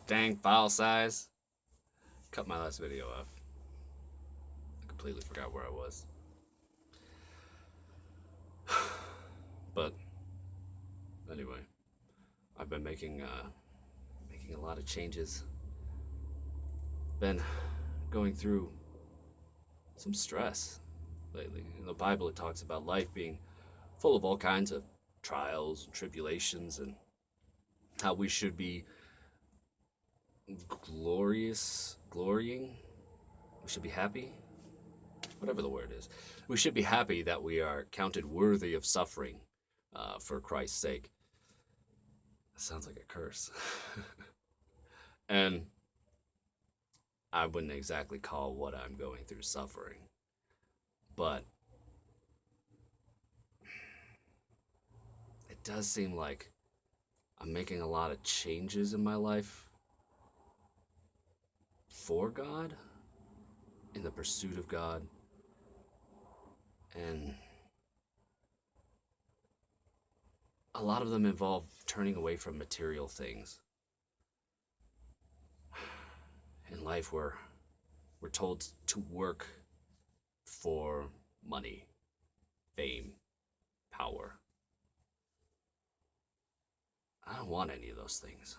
Dang, file size. Cut my last video off. I completely forgot where I was. But anyway, I've been making a lot of changes. Been going through some stress lately. In the Bible, it talks about life being full of all kinds of trials and tribulations, and how we should be glorying. We should be happy, whatever the word is. We should be happy that we are counted worthy of suffering for Christ's sake. That sounds like a curse. And I wouldn't exactly call what I'm going through suffering, but it does seem like I'm making a lot of changes in my life for God, in the pursuit of God, and a lot of them involve turning away from material things. In life, we're told to work for money, fame, power. I don't want any of those things.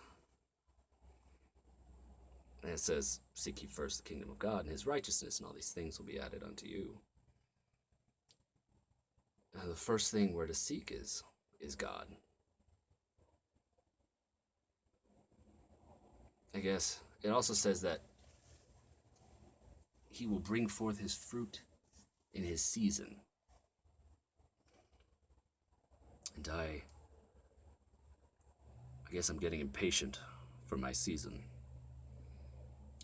And it says, seek ye first the kingdom of God and his righteousness, and all these things will be added unto you. And the first thing we're to seek is God. I guess it also says that he will bring forth his fruit in his season. And I guess I'm getting impatient for my season,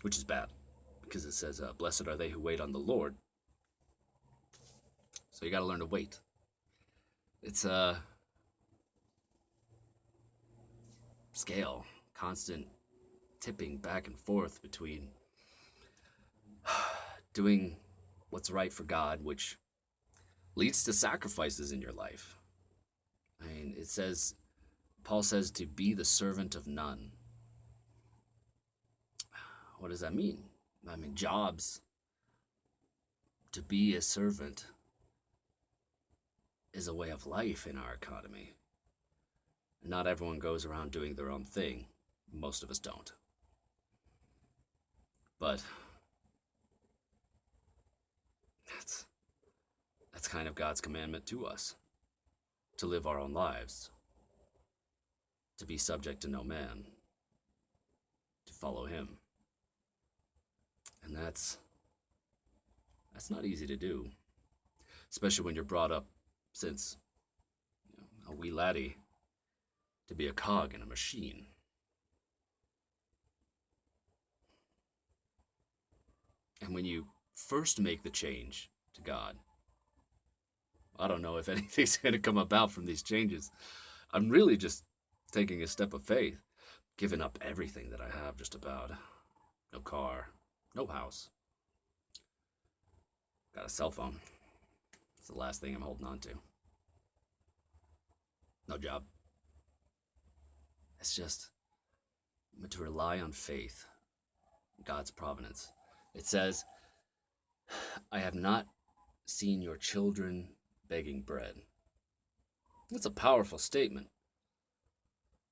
which is bad, because it says, blessed are they who wait on the Lord. So you got to learn to wait. It's a scale, constant tipping back and forth between doing what's right for God, which leads to sacrifices in your life. I mean, it says, Paul says, to be the servant of none. What does that mean? I mean, jobs. To be a servant is a way of life in our economy. Not everyone goes around doing their own thing. Most of us don't. But that's kind of God's commandment to us, to live our own lives, to be subject to no man, to follow him. And that's not easy to do, especially when you're brought up since a wee laddie to be a cog in a machine. And when you first make the change to God, I don't know if anything's going to come about from these changes. I'm really just taking a step of faith, giving up everything that I have just about. No car, no house. Got a cell phone. It's the last thing I'm holding on to. No job. It's just to rely on faith, God's providence. It says, I have not seen your children begging bread. That's a powerful statement.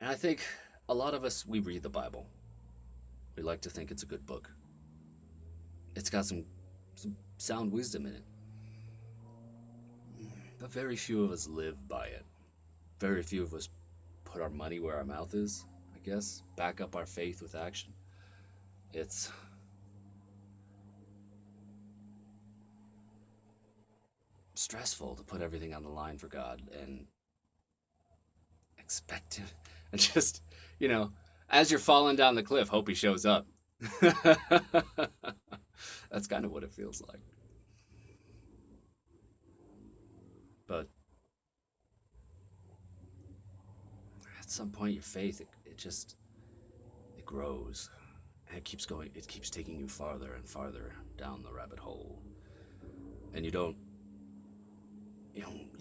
And I think a lot of us, we read the Bible. We like to think it's a good book. It's got some sound wisdom in it. But very few of us live by it. Very few of us put our money where our mouth is, I guess. Back up our faith with action. It's stressful to put everything on the line for God and expect him. And just, as you're falling down the cliff, hope he shows up. That's kind of what it feels like. But at some point, your faith, it grows. And it keeps going, it keeps taking you farther and farther down the rabbit hole. And you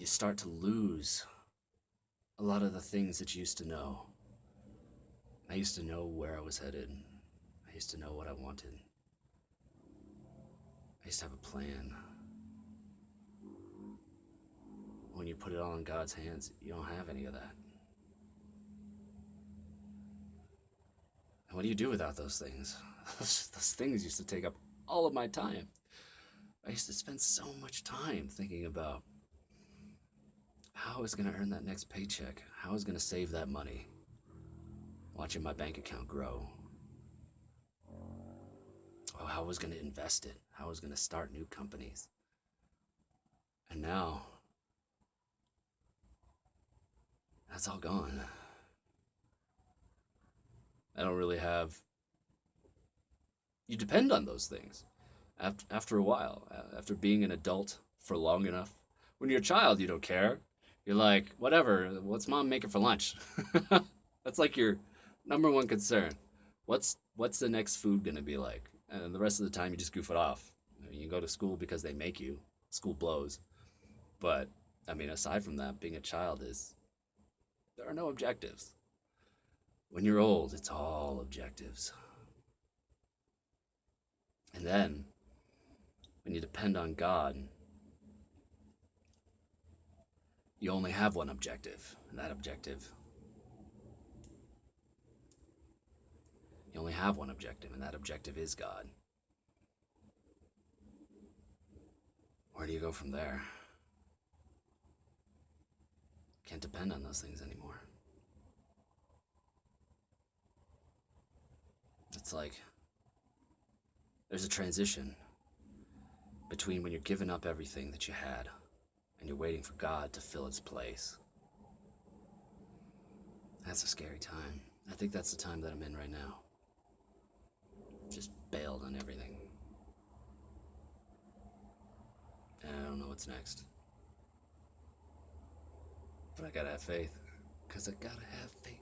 start to lose a lot of the things that you used to know. I used to know where I was headed. I used to know what I wanted. I used to have a plan. When you put it all in God's hands, you don't have any of that. And what do you do without those things? Those things used to take up all of my time. I used to spend so much time thinking about how I was going to earn that next paycheck, how I was going to save that money, watching my bank account grow, how I was going to invest it, how I was going to start new companies. And now, that's all gone. I don't really have. You depend on those things after a while, after being an adult for long enough. When you're a child, you don't care. You're like, whatever, what's mom making for lunch? That's like your number one concern. What's the next food gonna be like? And the rest of the time, you just goof it off. I mean, you go to school because they make you. School blows. But, I mean, aside from that, being a child there are no objectives. When you're old, it's all objectives. And then, when you depend on God, you only have one objective, and that objective. You only have one objective, and that objective is God. Where do you go from there? Can't depend on those things anymore. It's like there's a transition between when you're giving up everything that you had and you're waiting for God to fill its place. That's a scary time. I think that's the time that I'm in right now. Just bailed on everything. And I don't know what's next. But I gotta have faith. Because I gotta have faith.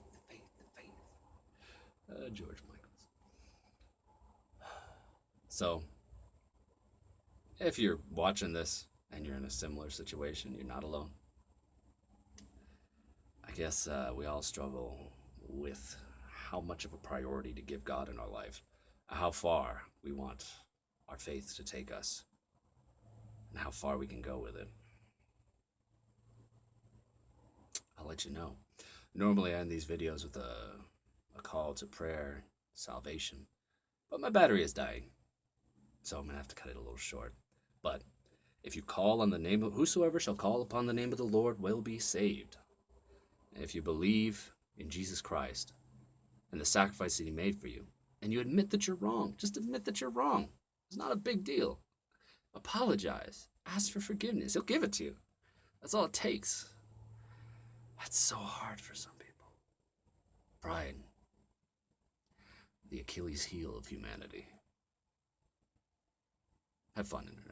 George Michaels. So, if you're watching this and you're in a similar situation, you're not alone. I guess we all struggle with how much of a priority to give God in our life, how far we want our faith to take us, and how far we can go with it. I'll let you know. Normally I end these videos with a call to prayer, salvation, but my battery is dying, so I'm going to have to cut it a little short. But if you call on the name of whosoever shall call upon the name of the Lord will be saved. And if you believe in Jesus Christ and the sacrifice that he made for you, and you admit that you're wrong, just admit that you're wrong. It's not a big deal. Apologize. Ask for forgiveness. He'll give it to you. That's all it takes. That's so hard for some people. Pride. The Achilles heel of humanity. Have fun, Internet.